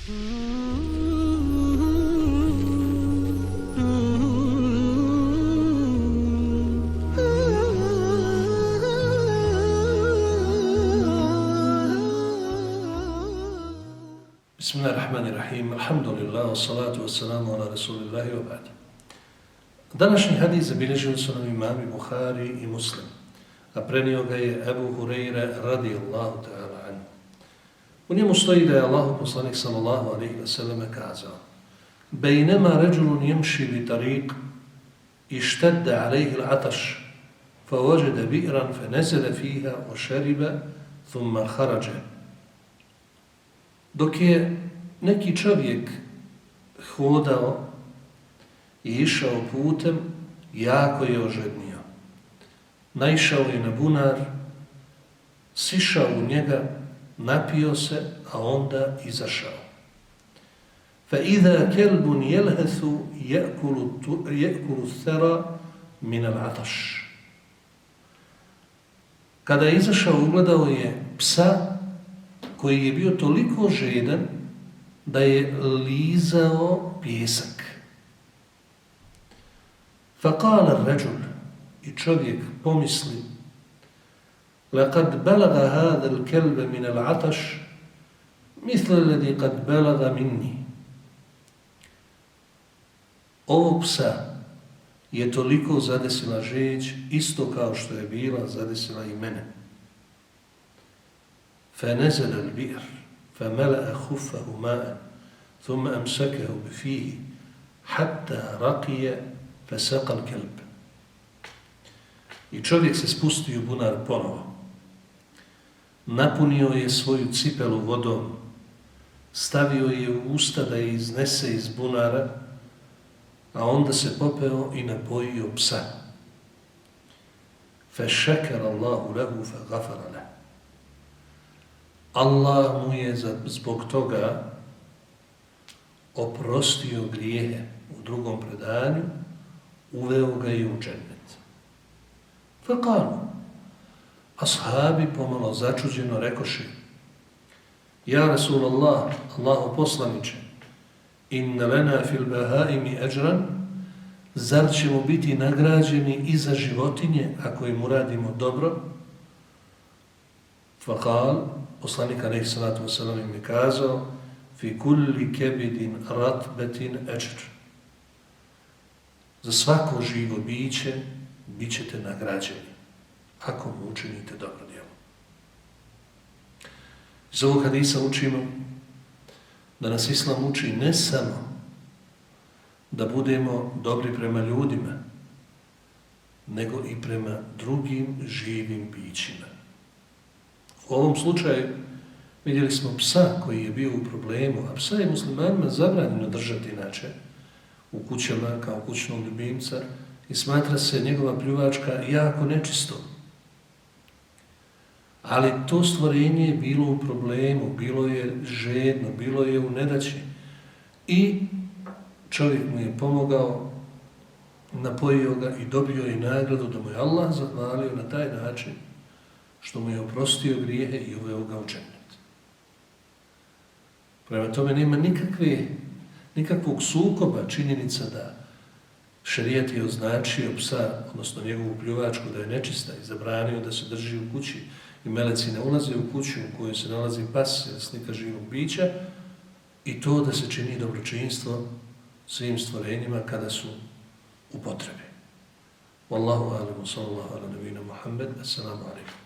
Bismillahirrahmanirrahim, alhamdulillah, wassalatu wassalamu ala rasulillahi wa ba'd. Današnji hadis zabilježili su nam imami Buhari i Muslim, a prenio ga je Ebu Hureyre radijallahu ta'ala anhu. U njemu stoji da je Allahu poslanik sallallahu alejhi ve selleme kazao: "Bejnema rajulun yamshi bi tariq ishtadda alayhi al-'atash, fawajada bi'ran fanazala fiha wa shariba thumma kharaja." Dok je neki čovjek hodao i išao putem, jako je ožednio. Naišao je na bunar, sišao u njega, napio se, a onda izašao. فَإِذَا كَلْبٌ يَلْهَثُ يَأْكُلُ الثَّرَى مِنَ الْعَطَشِ. Kada je izašao, ugledao je psa koji je bio toliko žedan da je lizao pijesak. فَقَالَ الرَّجُلُ, i čovjek pomisli: لَقَدْ بَلَغَ هَذَا الْكَلْبَ مِنَ الْعَطَشِ مِثْلَ الَّذِي قَدْ بَلَغَ مِنِّي. Ovog psa je toliko zadesila žeđ, isto kao što je bila zadesila i mene. فنزل البئر فملأ خفه ماء ثم أمسكه بفيه حتى رقي فسقى الكلب. I čovjek se spustio u bunar ponovo. Napunio je svoju cipelu vodom, stavio je u usta da je iznese iz bunara, a onda se popeo i napojio psa. فَشَكَرَ اللَّهُ لَهُ فَغَفَرَ لَهُ. Allah mu je zbog toga oprostio grijehe. U drugom predanju uveo ga i u džennet. فَقَالُوا, ashabi pomalo začuđeno rekoše: Ja Rasulallah, Allahu poslaniče, inna lana fil bahaimi ajran, zar ćemo biti nagrađeni i za životinje ako im uradimo dobro? فَقَال, poslanik alejhi salatu vesselam im je kazao: fi kulli kebidin ratbetin ajr. Za svako živo biće bit ćete nagrađeni ako mu učinite dobro djelo. Iz ovog hadisa učimo da nas Islam uči ne samo da budemo dobri prema ljudima, nego i prema drugim živim bićima. U ovom slučaju vidjeli smo psa koji je bio u problemu, a psa je muslimanima zabranjeno držati inače u kućama kao kućnog ljubimca i smatra se njegova pljuvačka jako nečisto. Ali to stvorenje je bilo u problemu, bilo je žedno, bilo je u nedaći i čovjek mu je pomogao, napojio ga i dobio je nagradu da mu je Allah zahvalio na taj način što mu je oprostio grijehe i uveo ga u džennet. Prema tome nema nikakvog sukoba činjenica da šerijat je označio psa, odnosno njegovu pljuvačku, da je nečista i zabranio da se drži u kući i meleci ne ulaze u kuću u kojoj se nalazi pas ili slika živog bića, i to da se čini dobročinstvo svim stvorenjima kada su u potrebi. Wallahu a'lam, sallallahu ala nabina Muhammed, assalamu alaikum.